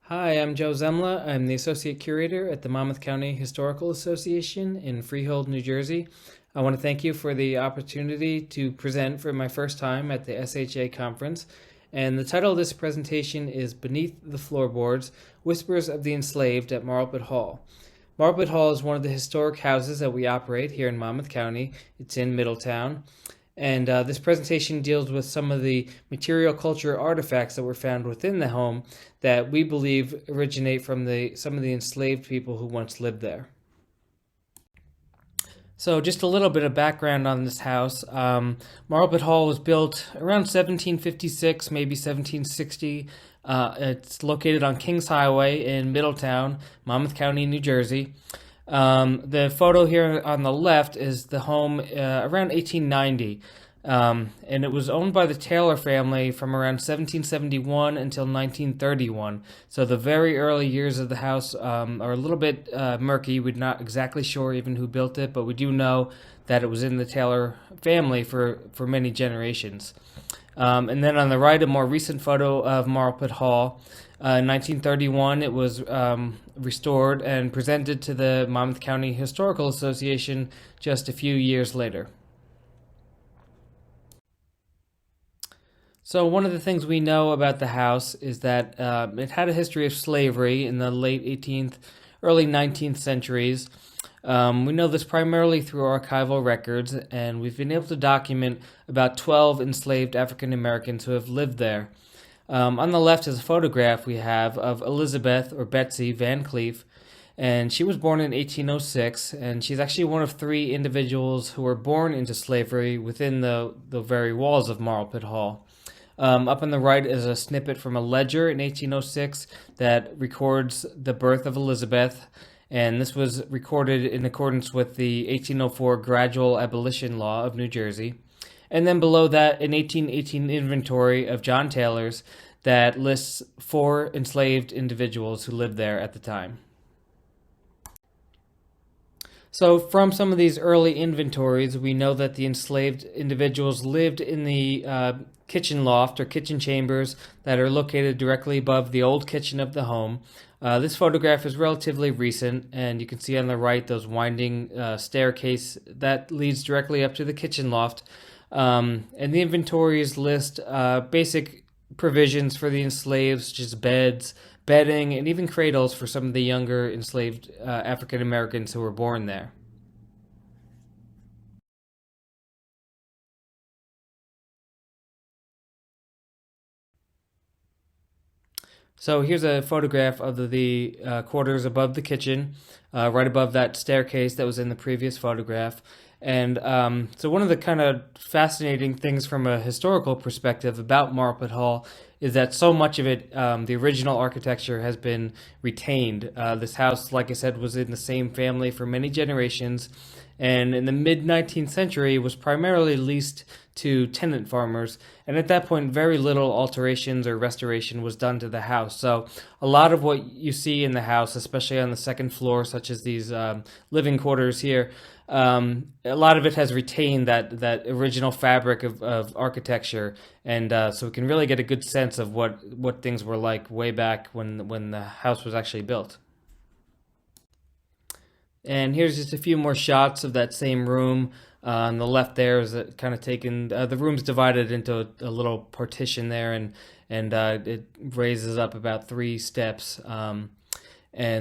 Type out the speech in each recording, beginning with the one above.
Hi, I'm Joe Zelma. I'm the Associate Curator at the Monmouth County Historical Association in Freehold, New Jersey. I want to thank you for the opportunity to present for my first time at the SHA conference. And the title of this presentation is Beneath the Floorboards, Whispers of the Enslaved at Marlborough Hall. Marlborough Hall is one of the historic houses that we operate here in Monmouth County. It's in Middletown. And this presentation deals with some of the material culture artifacts that were found within the home that we believe originate from some of the enslaved people who once lived there. So just a little bit of background on this house. Marlborough Hall was built around 1756, maybe 1760. It's located on Kings Highway in Middletown, Monmouth County, New Jersey. The photo here on the left is the home around 1890, and it was owned by the Taylor family from around 1771 until 1931. So the very early years of the house are a little bit murky. We're not exactly sure even who built it, but we do know that it was in the Taylor family for many generations. And then on the right, a more recent photo of Marlborough Hall. In 1931, it was restored and presented to the Monmouth County Historical Association just a few years later. So one of the things we know about the house is that it had a history of slavery in the late 18th, early 19th centuries. We know this primarily through archival records, and we've been able to document about 12 enslaved African Americans who have lived there. On the left is a photograph we have of Elizabeth, or Betsy Van Cleef, and she was born in 1806, and she's actually one of three individuals who were born into slavery within the very walls of Marlborough Hall. Up on the right is a snippet from a ledger in 1806 that records the birth of Elizabeth, and this was recorded in accordance with the 1804 Gradual Abolition Law of New Jersey. And then below that, an 1818 inventory of John Taylor's that lists 4 enslaved individuals who lived there at the time. So from some of these early inventories, we know that the enslaved individuals lived in the kitchen loft or kitchen chambers that are located directly above the old kitchen of the home. This photograph is relatively recent, and you can see on the right those winding staircase that leads directly up to the kitchen loft. And the inventories list basic provisions for the enslaved, such as beds, bedding, and even cradles for some of the younger enslaved African Americans who were born there. So here's a photograph of the quarters above the kitchen, right above that staircase that was in the previous photograph. And so one of the kind of fascinating things from a historical perspective about Marlborough Hall is that so much of it, the original architecture, has been retained. This house, like I said, was in the same family for many generations, and in the mid-19th century was primarily leased to tenant farmers, and at that point very little alterations or restoration was done to the house. So a lot of what you see in the house, especially on the second floor, such as these living quarters here, a lot of it has retained that original fabric of architecture, and so we can really get a good sense of what things were like way back when the house was actually built. And here's just a few more shots of that same room. On the left there is kind of taken, the room's divided into a little partition there, and it raises up about 3 steps. And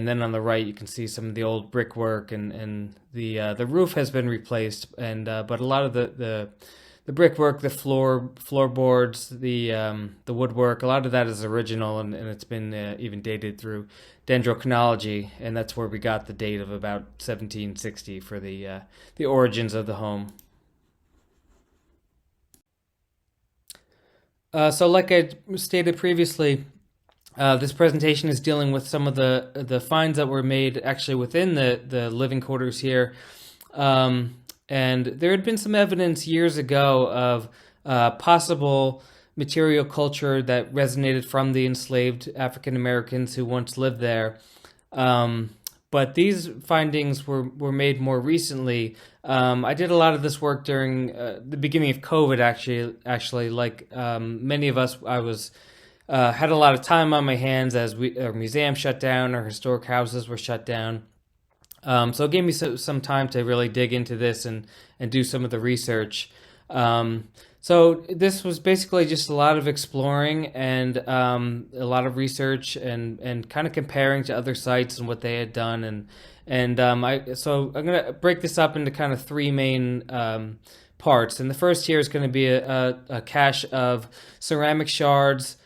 then on the right, you can see some of the old brickwork, and the roof has been replaced, and but a lot of the brickwork, the floorboards, the woodwork, a lot of that is original, and it's been even dated through dendrochronology, and that's where we got the date of about 1760 for the origins of the home. So like I stated previously, this presentation is dealing with some of the finds that were made actually within the living quarters here. And there had been some evidence years ago of possible material culture that resonated from the enslaved African Americans who once lived there. But these findings were made more recently. I did a lot of this work during the beginning of COVID, actually. Like many of us, I was had a lot of time on my hands as our museum shut down, our historic houses were shut down. So it gave me some time to really dig into this and do some of the research. So this was basically just a lot of exploring and a lot of research and kind of comparing to other sites and what they had done. So I'm going to break this up into kind of three main parts. And the first here is going to be a cache of ceramic shards,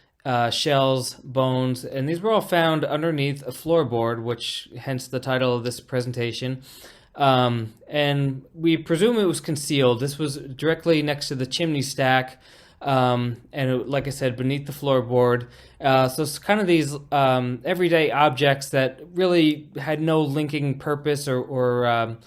shells, bones, and these were all found underneath a floorboard, which hence the title of this presentation. And we presume it was concealed. This was directly next to the chimney stack, like I said, beneath the floorboard. So it's kind of these everyday objects that really had no linking purpose or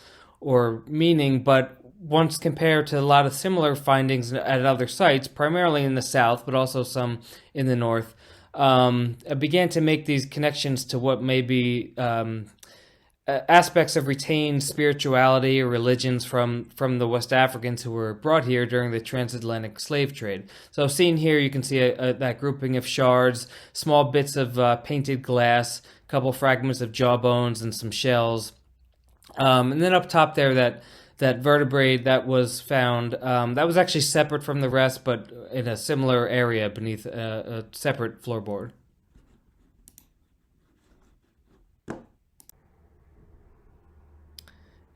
meaning, but once compared to a lot of similar findings at other sites, primarily in the south, but also some in the north, I began to make these connections to what may be aspects of retained spirituality or religions from the West Africans who were brought here during the transatlantic slave trade. So seen here, you can see that grouping of shards, small bits of painted glass, a couple fragments of jawbones, and some shells. And then up top there, that vertebrae that was found, that was actually separate from the rest, but in a similar area beneath a separate floorboard.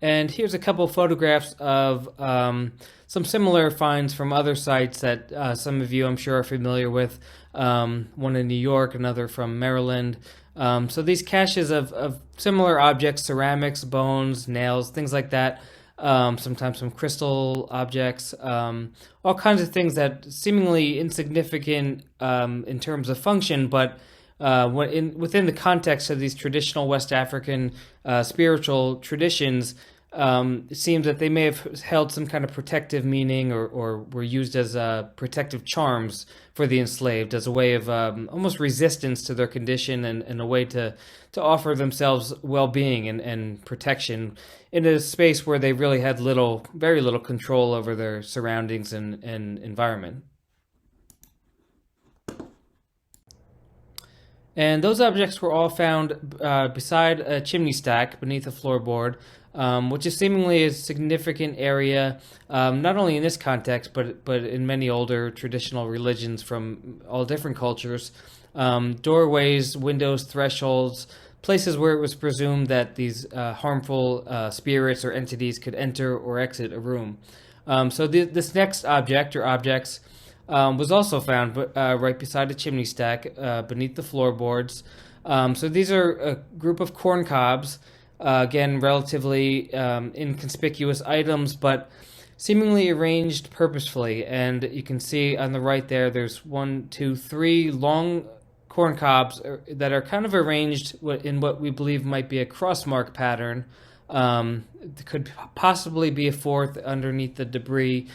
And here's a couple photographs of some similar finds from other sites that some of you, I'm sure, are familiar with. One in New York, another from Maryland. So these caches of similar objects, ceramics, bones, nails, things like that. Sometimes some crystal objects, all kinds of things that seemingly insignificant in terms of function, but within the context of these traditional West African spiritual traditions, it seems that they may have held some kind of protective meaning or were used as protective charms for the enslaved, as a way of almost resistance to their condition and a way to offer themselves well-being and protection in a space where they really had very little control over their surroundings and environment. And those objects were all found beside a chimney stack beneath a floorboard, which is seemingly a significant area, not only in this context, but in many older traditional religions from all different cultures. Doorways, windows, thresholds, places where it was presumed that these harmful spirits or entities could enter or exit a room. So this next object or objects was also found right beside a chimney stack beneath the floorboards. So these are a group of corn cobs, again, relatively inconspicuous items, but seemingly arranged purposefully. And you can see on the right there's 3 long corn cobs that are kind of arranged in what we believe might be a crossmark pattern. There could possibly be a fourth underneath the debris.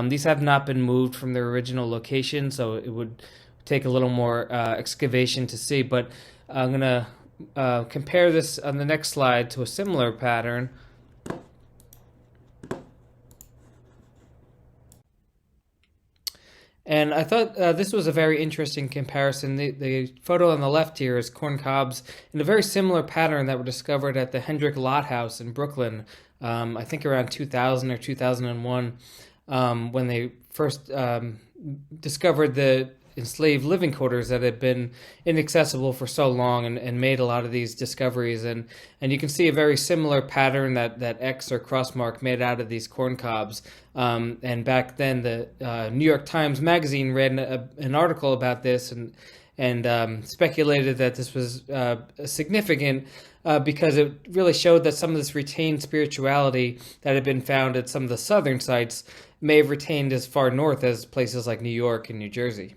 These have not been moved from their original location, so it would take a little more excavation to see. But I'm going to compare this on the next slide to a similar pattern. And I thought this was a very interesting comparison. The photo on the left here is corn cobs in a very similar pattern that were discovered at the Hendrick Lott House in Brooklyn, I think around 2000 or 2001, when they first discovered the enslaved living quarters that had been inaccessible for so long and made a lot of these discoveries. And you can see a very similar pattern, that X or crossmark made out of these corn cobs. And back then, the New York Times Magazine read an article about this and speculated that this was significant because it really showed that some of this retained spirituality that had been found at some of the southern sites may have retained as far north as places like New York and New Jersey.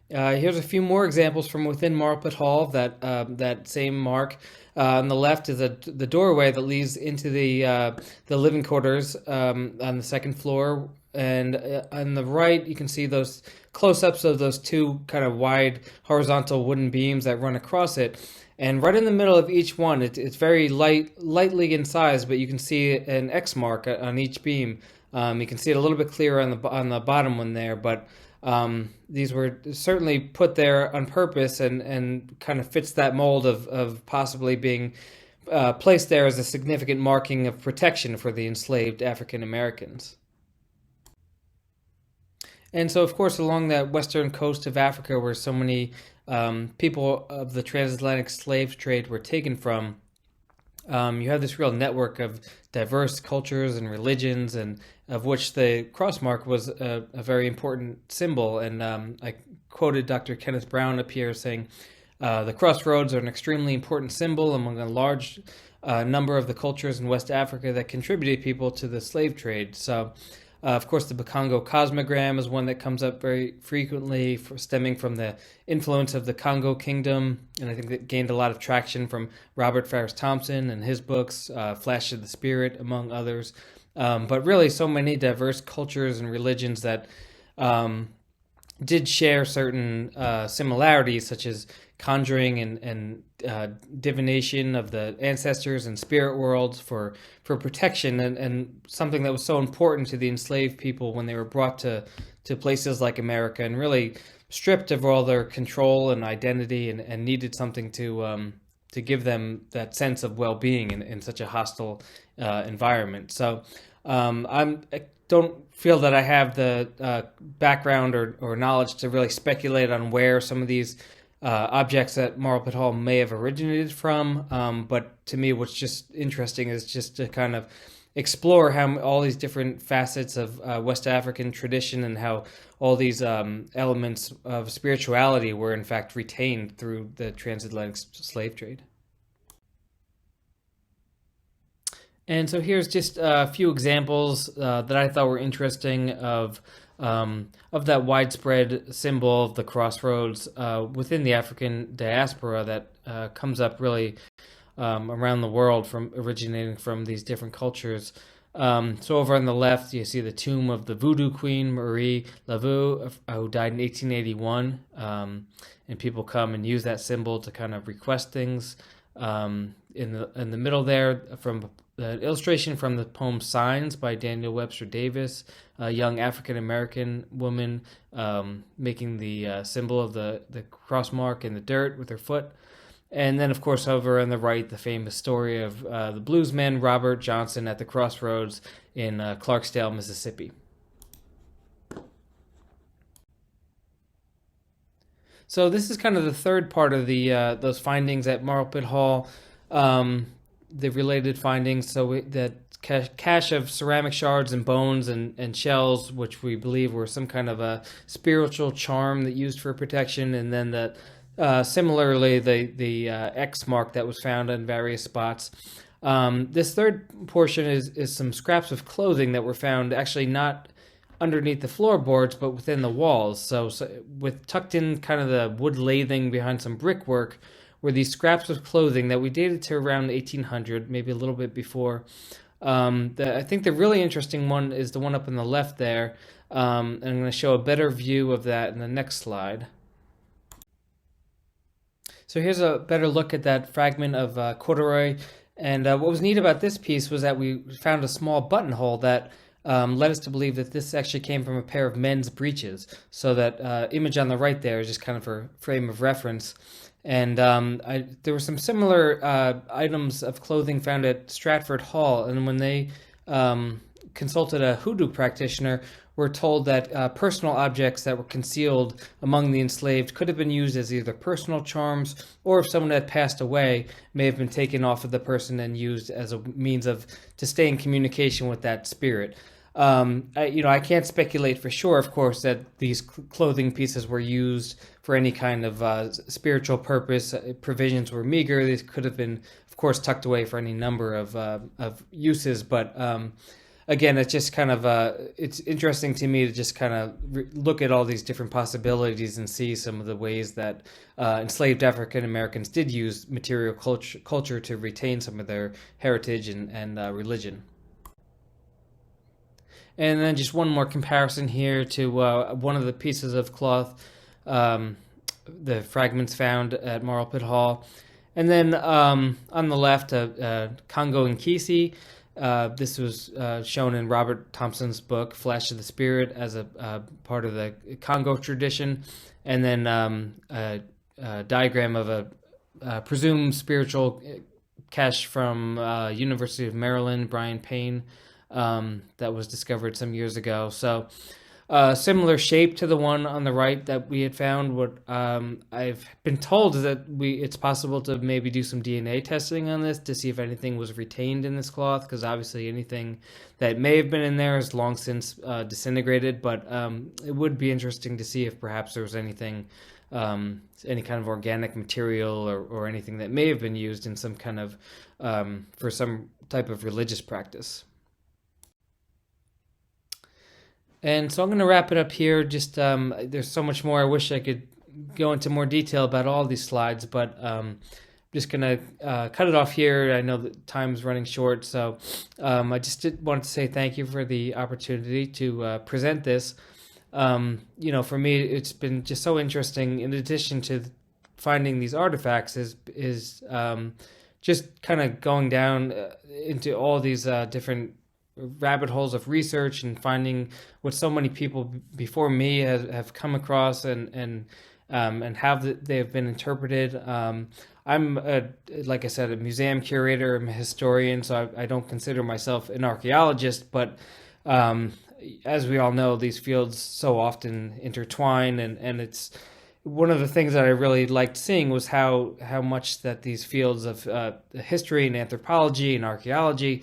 Here's a few more examples from within Marlborough Hall. That same mark on the left is the doorway that leads into the living quarters on the second floor, and on the right you can see those close-ups of those 2 kind of wide horizontal wooden beams that run across it. And right in the middle of each one, it's very lightly in size, but you can see an X mark on each beam. You can see it a little bit clearer on the bottom one there, but These were certainly put there on purpose and kind of fits that mold of possibly being placed there as a significant marking of protection for the enslaved African Americans. And so, of course, along that western coast of Africa, where so many people of the transatlantic slave trade were taken from, you have this real network of diverse cultures and religions, and of which the crossmark was a very important symbol. And I quoted Dr. Kenneth Brown up here saying, the crossroads are an extremely important symbol among a large number of the cultures in West Africa that contributed people to the slave trade. So, of course, the Bakongo cosmogram is one that comes up very frequently, stemming from the influence of the Congo Kingdom, and I think that gained a lot of traction from Robert Farris Thompson and his books, Flash of the Spirit, among others. But really, so many diverse cultures and religions that did share certain similarities, such as conjuring and divination of the ancestors and spirit worlds for protection, and something that was so important to the enslaved people when they were brought to places like America and really stripped of all their control and identity, and needed something to give them that sense of well-being in such a hostile environment. So I don't feel that I have the background or knowledge to really speculate on where some of these objects at Marlborough Hall may have originated from, but to me what's just interesting is just to kind of explore how all these different facets of West African tradition and how all these elements of spirituality were in fact retained through the transatlantic slave trade. And so here's just a few examples that I thought were interesting of that widespread symbol of the crossroads within the African diaspora that comes up really around the world, from originating from these different cultures. So over on the left, you see the tomb of the Voodoo Queen Marie Lavu, who died in 1881, and people come and use that symbol to kind of request things. In the middle there, from the illustration from the poem Signs by Daniel Webster Davis, a young African-American woman making the symbol of the cross mark in the dirt with her foot. And then, of course, over on the right, the famous story of the bluesman Robert Johnson at the crossroads in Clarksdale, Mississippi. So this is kind of the third part of the those findings at Marlborough Hall, the related findings. So that cache of ceramic shards and bones and shells, which we believe were some kind of a spiritual charm that used for protection, and then that similarly the X mark that was found in various spots. This third portion is some scraps of clothing that were found actually not underneath the floorboards, but within the walls. So with tucked in kind of the wood lathing behind some brickwork were these scraps of clothing that we dated to around 1800, maybe a little bit before. I think the really interesting one is the one up on the left there, and I'm going to show a better view of that in the next slide. So here's a better look at that fragment of corduroy, and what was neat about this piece was that we found a small buttonhole that led us to believe that this actually came from a pair of men's breeches. So that image on the right there is just kind of for frame of reference. And there were some similar items of clothing found at Stratford Hall, and when they consulted a hoodoo practitioner, were told that personal objects that were concealed among the enslaved could have been used as either personal charms, or if someone had passed away, may have been taken off of the person and used as a means to stay in communication with that spirit. I can't speculate for sure, of course, that these clothing pieces were used for any kind of spiritual purpose. Provisions were meager. These could have been, of course, tucked away for any number of uses. But again, it's just kind of it's interesting to me to just kind of look at all these different possibilities and see some of the ways that enslaved African Americans did use material culture to retain some of their heritage and religion. And then just one more comparison here to one of the pieces of cloth, the fragments found at Marlborough Hall. And then on the left, Congo and Kisi, This was shown in Robert Thompson's book Flash of the Spirit as a part of the Congo tradition, and then a diagram of a presumed spiritual cache from University of Maryland, Brian Payne, that was discovered some years ago. So similar shape to the one on the right that we had found. What I've been told is that it's possible to maybe do some DNA testing on this to see if anything was retained in this cloth, because obviously anything that may have been in there is long since disintegrated. But it would be interesting to see if perhaps there was anything, any kind of organic material or anything that may have been used in some kind of for some type of religious practice. And so I'm going to wrap it up here. Just there's so much more. I wish I could go into more detail about all these slides, but just going to cut it off here. I know that time's running short, so I just wanted to say thank you for the opportunity to present this. For me, it's been just so interesting. In addition to finding these artifacts, is just kind of going down into all these different rabbit holes of research and finding what so many people before me have come across and how they've been interpreted. I'm like I said, a museum curator. I'm a historian, so I don't consider myself an archaeologist, but as we all know, these fields so often intertwine, and it's one of the things that I really liked seeing was how much that these fields of history and anthropology and archaeology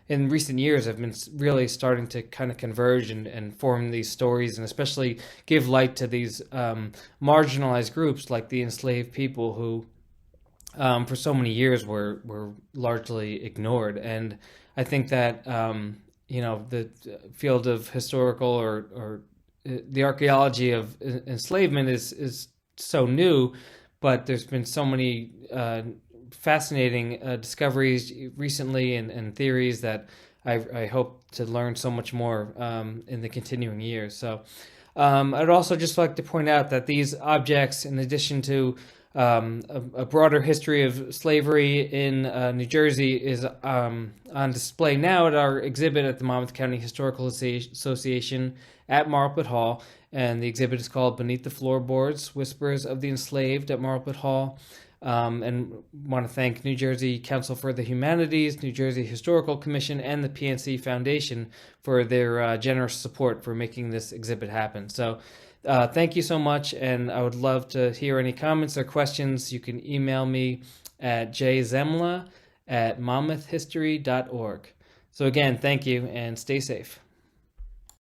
in recent years have been really starting to kind of converge and form these stories, and especially give light to these marginalized groups like the enslaved people who for so many years were largely ignored. And I think that the field of historical or the archaeology of enslavement is so new, but there's been so many fascinating discoveries recently and theories that I hope to learn so much more in the continuing years. So I'd also just like to point out that these objects, in addition to a broader history of slavery in New Jersey, is on display now at our exhibit at the Monmouth County Historical Association at Marlborough Hall. And the exhibit is called Beneath the Floorboards, Whispers of the Enslaved at Marlborough Hall. And want to thank New Jersey Council for the Humanities, New Jersey Historical Commission, and the PNC Foundation for their generous support for making this exhibit happen. So thank you so much, and I would love to hear any comments or questions. You can email me at jzemla@monmouthhistory.org. So again, thank you, and stay safe.